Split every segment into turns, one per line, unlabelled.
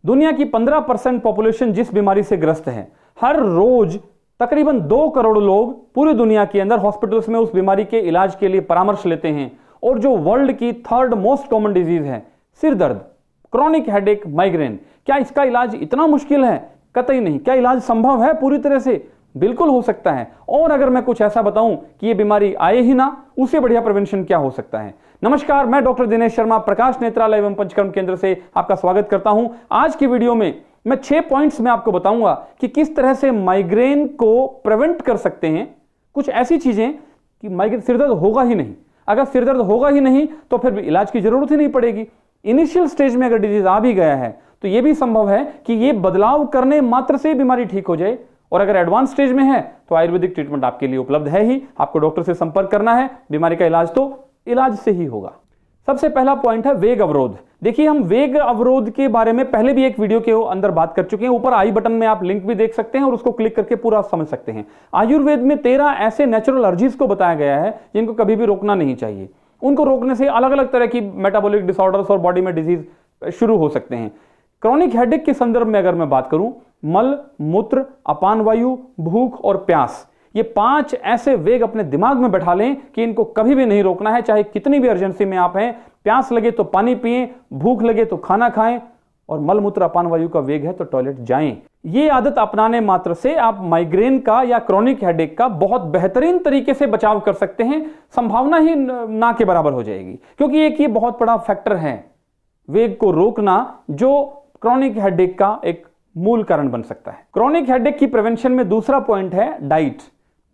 दुनिया की 15% पॉपुलेशन जिस बीमारी से ग्रस्त है, हर रोज तकरीबन 2 करोड़ लोग पूरी दुनिया के अंदर हॉस्पिटल्स में उस बीमारी के इलाज के लिए परामर्श लेते हैं। और जो वर्ल्ड की 3rd मोस्ट कॉमन डिजीज है, सिर दर्द, क्रॉनिक हेडेक, माइग्रेन, क्या इसका इलाज इतना मुश्किल है? कतई नहीं। क्या इलाज संभव है पूरी तरह से? बिल्कुल हो सकता है। और अगर मैं कुछ ऐसा बताऊं कि ये बीमारी आए ही ना, उससे बढ़िया प्रिवेंशन क्या हो सकता है। नमस्कार, मैं डॉक्टर दिनेश शर्मा प्रकाश नेत्रालय एवं पंचकर्म केंद्र से आपका स्वागत करता हूं। आज की वीडियो में मैं 6 पॉइंट्स में आपको बताऊंगा कि किस तरह से माइग्रेन को प्रिवेंट कर सकते हैं। कुछ ऐसी चीजें कि माइग्रेन, सिरदर्द होगा ही नहीं। अगर सिरदर्द होगा ही नहीं तो फिर इलाज की जरूरत ही नहीं पड़ेगी। इनिशियल स्टेज में अगर डिजीज आ भी गया है तो यह भी संभव है कि यह बदलाव करने मात्र से बीमारी ठीक हो जाए। और अगर एडवांस स्टेज में है तो आयुर्वेदिक ट्रीटमेंट आपके लिए उपलब्ध है ही। आपको डॉक्टर से संपर्क करना है, बीमारी का इलाज तो इलाज से ही होगा। सबसे पहला पॉइंट है वेग अवरोध। देखिए, हम वेग अवरोध के बारे में पहले भी एक वीडियो के अंदर बात कर चुके हैं। ऊपर आई बटन में आप लिंक भी देख सकते हैं और उसको क्लिक करके पूरा समझ सकते हैं। आयुर्वेद में 13 ऐसे नेचुरल एलर्जीज को बताया गया है जिनको कभी भी रोकना नहीं चाहिए। उनको रोकने से अलग अलग तरह की मेटाबॉलिक डिसऑर्डर्स और बॉडी में डिजीज शुरू हो सकते हैं। क्रॉनिक हेडेक के संदर्भ में अगर मैं बात करूं, मल, मूत्र, अपान वायु, भूख और प्यास, ये 5 ऐसे वेग अपने दिमाग में बैठा लें कि इनको कभी भी नहीं रोकना है। चाहे कितनी भी अर्जेंसी में आप हैं, प्यास लगे तो पानी पिएं, भूख लगे तो खाना खाएं, और मल, मूत्र, अपान वायु का वेग है तो टॉयलेट जाएं। ये आदत अपनाने मात्र से आप माइग्रेन का या क्रॉनिक हेडेक का बहुत बेहतरीन तरीके से बचाव कर सकते हैं। संभावना ही ना के बराबर हो जाएगी, क्योंकि एक ये बहुत बड़ा फैक्टर है वेग को रोकना, जो क्रॉनिक हेडेक का एक मूल कारण बन सकता है। क्रॉनिक हेडेक की प्रिवेंशन में दूसरा पॉइंट है डाइट।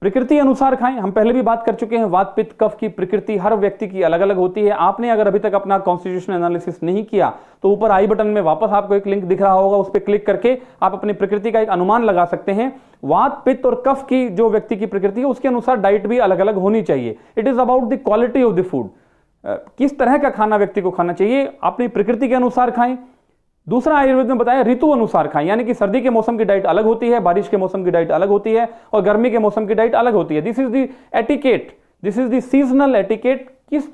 प्रकृति अनुसार खाएं। हम पहले भी बात कर चुके हैं, वात पित्त कफ की प्रकृति हर व्यक्ति की अलग अलग होती है। आपने अगर अभी तक अपना कॉन्स्टिट्यूशन एनालिसिस नहीं किया तो ऊपर आई बटन में वापस आपको एक लिंक दिख रहा होगा, उस पर क्लिक करके आप अपनी प्रकृति का एक अनुमान लगा सकते हैं। वात पित्त और कफ की जो व्यक्ति की प्रकृति है उसके अनुसार डाइट भी अलग अलग होनी चाहिए। It is about the quality of the food. किस तरह का खाना व्यक्ति को खाना चाहिए, अपनी प्रकृति के अनुसार खाएं। दूसरा, आयुर्वेद में बताया ऋतु अनुसार खाएं, यानी कि सर्दी के मौसम की डाइट अलग होती है, बारिश के मौसम की डाइट अलग होती है और गर्मी के मौसम की डाइट अलग होती है। This is the etiquette, this is the seasonal etiquette. किस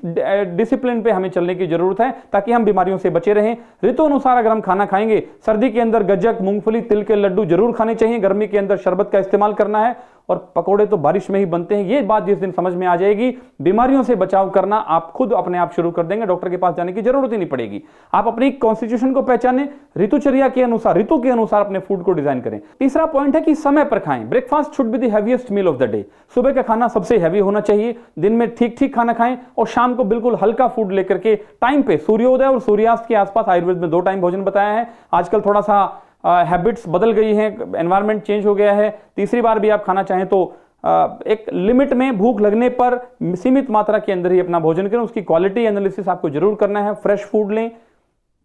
डिसिप्लिन पे हमें चलने की जरूरत है ताकि हम बीमारियों से बचे रहें। ऋतु अनुसार अगर हम खाना खाएंगे, सर्दी के अंदर गज्जक, मूंगफली, तिल के लड्डू जरूर खाने चाहिए। गर्मी के अंदर शरबत का इस्तेमाल करना है, और पकोड़े तो बारिश में ही बनते हैं। ये बात जिस दिन समझ में आ जाएगी, बीमारियों से बचाव करना आप खुद अपने आप शुरू कर देंगे। डॉक्टर के पास जाने की जरूरत ही नहीं पड़ेगी। आप अपनी कॉन्स्टिट्यूशन को पहचानें, ऋतुचर्या के अनुसार, ऋतु के अनुसार अपने फूड को डिजाइन करें। तीसरा पॉइंट है कि समय पर खाएं। Breakfast should be the heaviest meal of the day. सुबह का खाना सबसे हैवी होना चाहिए। दिन में ठीक ठीक खाना खाएं और शाम को बिल्कुल हल्का फूड लेकर के टाइम पे, सूर्योदय और सूर्यास्त के आसपास आयुर्वेद में 2 टाइम भोजन बताया है। आजकल थोड़ा सा हैबिट्स बदल गई हैं, एनवायरमेंट चेंज हो गया है। तीसरी बार भी आप खाना चाहें तो एक लिमिट में, भूख लगने पर सीमित मात्रा के अंदर ही अपना भोजन करें। उसकी क्वालिटी एनालिसिस आपको जरूर करना है। फ्रेश फूड लें,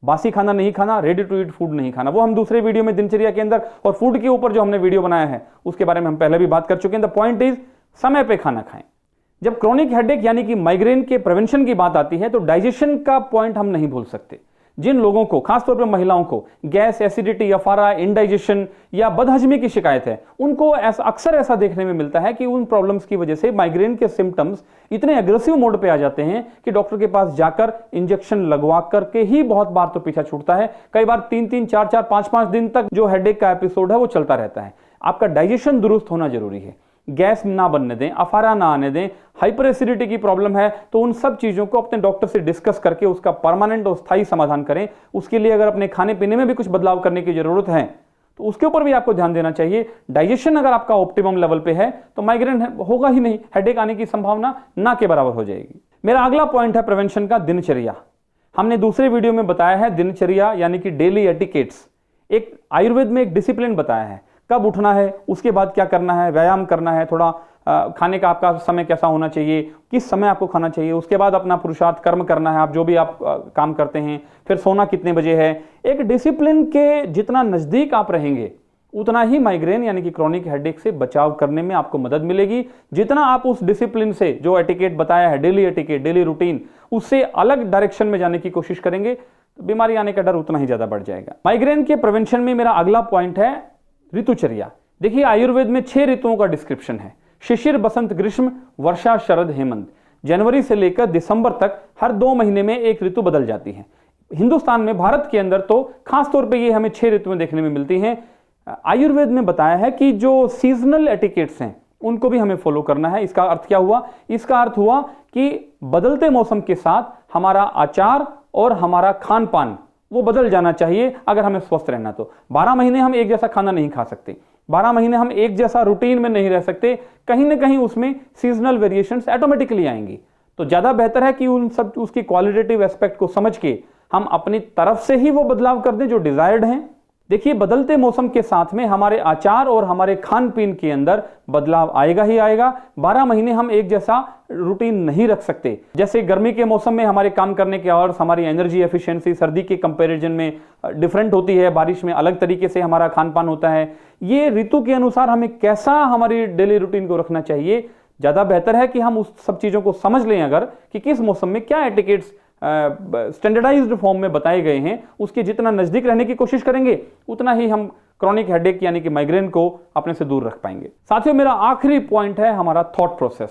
बासी खाना नहीं खाना, रेडी टू ईट फूड नहीं खाना। वो हम दूसरे वीडियो में दिनचर्या के अंदर और फूड के ऊपर जो हमने वीडियो बनाया है उसके बारे में हम पहले भी बात कर चुके हैं। द पॉइंट इज, समय पे खाना खाएं। जब क्रॉनिक हेडेक यानी कि माइग्रेन के प्रिवेंशन की बात आती है तो डाइजेशन का पॉइंट हम नहीं भूल सकते। जिन लोगों को, खासतौर पर महिलाओं को गैस, एसिडिटी, अफारा, इंडाइजेशन या बदहजमी की शिकायत है, उनको अक्सर ऐसा देखने में मिलता है कि उन प्रॉब्लम्स की वजह से माइग्रेन के सिम्टम्स इतने एग्रेसिव मोड पे आ जाते हैं कि डॉक्टर के पास जाकर इंजेक्शन लगवा करके ही बहुत बार तो पीछा छूटता है। कई बार 3-3, 4-4, 5-5 दिन तक जो हेडेक का एपिसोड है वो चलता रहता है। आपका डाइजेशन दुरुस्त होना जरूरी है। गैस ना बनने दें, अफारा ना आने दें। हाइपर एसिडिटी की प्रॉब्लम है तो उन सब चीजों को अपने डॉक्टर से डिस्कस करके उसका परमानेंट और स्थायी समाधान करें। उसके लिए अगर अपने खाने पीने में भी कुछ बदलाव करने की जरूरत है तो उसके ऊपर भी आपको ध्यान देना चाहिए। डाइजेशन अगर आपका ऑप्टिमम लेवल पे है तो माइग्रेन होगा ही नहीं, हेडेक आने की संभावना ना के बराबर हो जाएगी। मेरा अगला पॉइंट है प्रिवेंशन का दिनचर्या। हमने दूसरे वीडियो में बताया है दिनचर्या यानी कि डेली एटिकेट्स। एक आयुर्वेद में एक डिसिप्लिन बताया है, कब उठना है, उसके बाद क्या करना है, व्यायाम करना है, थोड़ा खाने का आपका समय कैसा होना चाहिए, किस समय आपको खाना चाहिए, उसके बाद अपना पुरुषार्थ कर्म करना है, आप जो भी आप काम करते हैं, फिर सोना कितने बजे है। एक डिसिप्लिन के जितना नजदीक आप रहेंगे उतना ही माइग्रेन यानी कि क्रॉनिक हेडेक से बचाव करने में आपको मदद मिलेगी। जितना आप उस डिसिप्लिन से, जो एटिकेट बताया है, डेली एटिकेट, डेली रूटीन, उससे अलग डायरेक्शन में जाने की कोशिश करेंगे तो बीमारी आने का डर उतना ही ज्यादा बढ़ जाएगा। माइग्रेन के प्रिवेंशन में मेरा अगला पॉइंट है ऋतुचर्या। देखिए, आयुर्वेद में 6 ऋतुओं का डिस्क्रिप्शन है। शिशिर, बसंत, ग्रीष्म, वर्षा, शरद, हेमंत। जनवरी से लेकर दिसंबर तक हर 2 महीने में एक ऋतु बदल जाती है। हिंदुस्तान में, भारत के अंदर तो खासतौर पे ये हमें 6 ऋतुएं देखने में मिलती हैं। आयुर्वेद में बताया है कि जो सीजनल एटिकेट्स हैं उनको भी हमें फॉलो करना है। इसका अर्थ क्या हुआ? इसका अर्थ हुआ कि बदलते मौसम के साथ हमारा आचार और हमारा खान पान वो बदल जाना चाहिए अगर हमें स्वस्थ रहना। तो 12 महीने हम एक जैसा खाना नहीं खा सकते, 12 महीने हम एक जैसा रूटीन में नहीं रह सकते, कहीं ना कहीं उसमें सीजनल वेरिएशंस ऑटोमेटिकली आएंगी। तो ज्यादा बेहतर है कि उन सब उसकी क्वालिटेटिव एस्पेक्ट को समझ के हम अपनी तरफ से ही वो बदलाव कर दें जो डिजायर्ड हैं। देखिए, बदलते मौसम के साथ में हमारे आचार और हमारे खान पीन के अंदर बदलाव आएगा ही आएगा। 12 महीने हम एक जैसा रूटीन नहीं रख सकते। जैसे गर्मी के मौसम में हमारे काम करने के आवर्स, हमारी एनर्जी एफिशिएंसी सर्दी के कंपैरिजन में डिफरेंट होती है, बारिश में अलग तरीके से हमारा खान पान होता है। ये ऋतु के अनुसार हमें कैसा हमारी डेली रूटीन को रखना चाहिए, ज्यादा बेहतर है कि हम उस सब चीजों को समझ लें अगर कि किस मौसम में क्या एटिकेट्स स्टैंडर्डाइज्ड फॉर्म में बताए गए हैं, उसके जितना नजदीक रहने की कोशिश करेंगे उतना ही हम क्रॉनिक हेडेक यानी कि माइग्रेन को अपने से दूर रख पाएंगे। साथियों, मेरा आखिरी पॉइंट है हमारा थॉट प्रोसेस।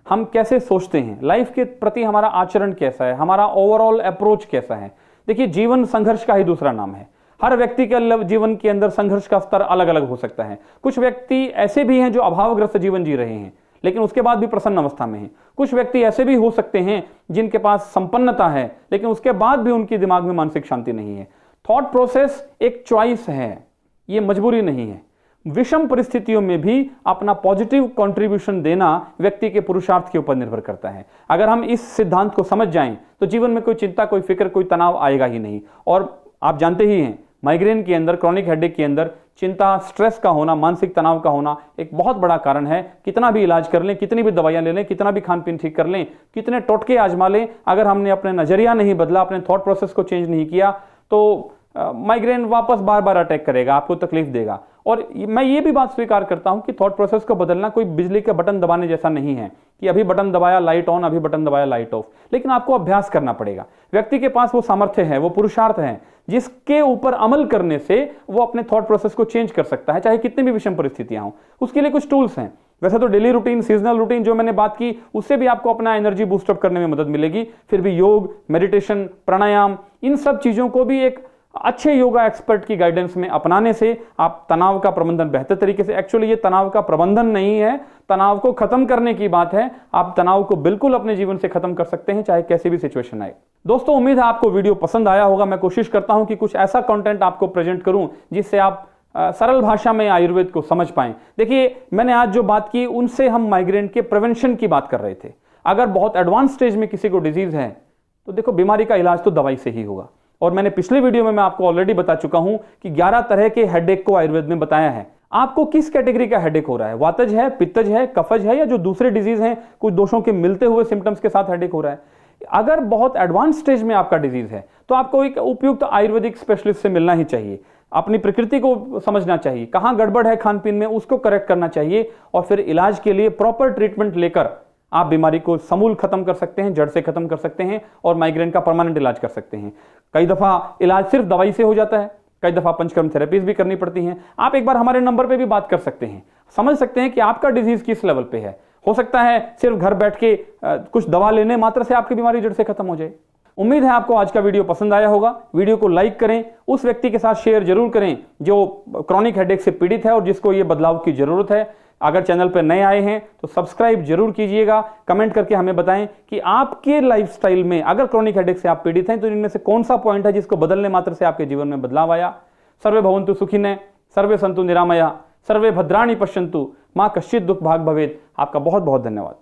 हम कैसे सोचते हैं, लाइफ के प्रति हमारा आचरण कैसा है, हमारा ओवरऑल अप्रोच कैसा है। देखिए, जीवन संघर्ष का ही दूसरा नाम है। हर व्यक्ति के जीवन के अंदर संघर्ष का स्तर अलग अलग हो सकता है। कुछ व्यक्ति ऐसे भी हैं जो अभावग्रस्त जीवन जी रहे हैं लेकिन उसके बाद भी प्रसन्न अवस्था में हैं। कुछ व्यक्ति ऐसे भी हो सकते हैं जिनके पास संपन्नता है लेकिन उसके बाद भी उनके दिमाग में मानसिक शांति नहीं है। थॉट प्रोसेस एक चॉइस है, ये मजबूरी नहीं है। विषम परिस्थितियों में भी अपना पॉजिटिव कंट्रीब्यूशन देना व्यक्ति के पुरुषार्थ के ऊपर निर्भर करता है। अगर हम इस सिद्धांत को समझ जाएं तो जीवन में कोई चिंता, कोई फिक्र, कोई तनाव आएगा ही नहीं। और आप जानते ही हैं, माइग्रेन के अंदर, क्रॉनिक हेडेक के अंदर चिंता, स्ट्रेस का होना, मानसिक तनाव का होना एक बहुत बड़ा कारण है। कितना भी इलाज कर लें, कितनी भी दवाइयां ले लें, कितना भी खान पीन ठीक कर लें, कितने टोटके आजमा लें, अगर हमने अपने नजरिया नहीं बदला, अपने थॉट प्रोसेस को चेंज नहीं किया तो माइग्रेन वापस बार बार अटैक करेगा, आपको तकलीफ देगा। और मैं ये भी बात स्वीकार करता हूं कि थॉट प्रोसेस को बदलना कोई बिजली का बटन दबाने जैसा नहीं है कि अभी बटन दबाया लाइट ऑन, अभी बटन दबाया लाइट ऑफ। लेकिन आपको अभ्यास करना पड़ेगा। व्यक्ति के पास वो सामर्थ्य है, वो पुरुषार्थ है जिसके ऊपर अमल करने से वो अपने थॉट प्रोसेस को चेंज कर सकता है, चाहे कितनी भी विषम परिस्थितियां हों। उसके लिए कुछ टूल्स हैं। वैसे तो डेली रूटीन, सीजनल रूटीन जो मैंने बात की, उससे भी आपको अपना एनर्जी बूस्टअप करने में मदद मिलेगी। फिर भी योग, मेडिटेशन, प्राणायाम, इन सब चीजों को भी एक अच्छे योगा एक्सपर्ट की गाइडेंस में अपनाने से आप तनाव का प्रबंधन बेहतर तरीके से, एक्चुअली ये तनाव का प्रबंधन नहीं है, तनाव को खत्म करने की बात है। आप तनाव को बिल्कुल अपने जीवन से खत्म कर सकते हैं, चाहे कैसी भी सिचुएशन आए। दोस्तों, उम्मीद है आपको वीडियो पसंद आया होगा। मैं कोशिश करता हूं कि कुछ ऐसा कंटेंट आपको प्रेजेंट करूं जिससे आप सरल भाषा में आयुर्वेद को समझ पाएं। देखिए, मैंने आज जो बात की उनसे हम माइग्रेन के प्रिवेंशन की बात कर रहे थे। अगर बहुत एडवांस स्टेज में किसी को डिजीज है तो देखो, बीमारी का इलाज तो दवाई से ही होगा। और मैंने पिछले वीडियो में मैं आपको ऑलरेडी बता चुका हूं कि 11 तरह के हेडेक को आयुर्वेद में बताया है। आपको किस कैटेगरी का हेडेक हो रहा है, वातज है, पित्तज है, कफज है, या जो दूसरे डिजीज हैं, कुछ दोषों के मिलते हुए सिम्टम्स के साथ हेडेक हो रहा है। अगर बहुत एडवांस स्टेज में आपका डिजीज है तो आपको एक उपयुक्त आयुर्वेदिक स्पेशलिस्ट से मिलना ही चाहिए। अपनी प्रकृति को समझना चाहिए, कहां गड़बड़ है खान पीन में, उसको करेक्ट करना चाहिए और फिर इलाज के लिए प्रॉपर ट्रीटमेंट लेकर आप बीमारी को समूल खत्म कर सकते हैं, जड़ से खत्म कर सकते हैं और माइग्रेन का परमानेंट इलाज कर सकते हैं। कई दफा इलाज सिर्फ दवाई से हो जाता है, कई दफा पंचकर्म थेरेपीज भी करनी पड़ती हैं। आप एक बार हमारे नंबर पे भी बात कर सकते हैं, समझ सकते हैं कि आपका डिजीज किस लेवल पे है। हो सकता है सिर्फ घर बैठ के कुछ दवा लेने मात्र से आपकी बीमारी जड़ से खत्म हो जाए। उम्मीद है आपको आज का वीडियो पसंद आया होगा। वीडियो को लाइक करें, उस व्यक्ति के साथ शेयर जरूर करें जो क्रॉनिक हेडेक से पीड़ित है और जिसको ये बदलाव की जरूरत है। अगर चैनल पर नए आए हैं तो सब्सक्राइब जरूर कीजिएगा। कमेंट करके हमें बताएं कि आपके लाइफस्टाइल में अगर क्रॉनिक हेडेक से आप पीड़ित हैं तो इनमें से कौन सा पॉइंट है जिसको बदलने मात्र से आपके जीवन में बदलाव आया। सर्वे भवन्तु सुखिनः, सर्वे सन्तु निरामया, सर्वे भद्राणि पश्यन्तु, मां कश्चित् दुःख भाग् भवेत्। आपका बहुत बहुत धन्यवाद।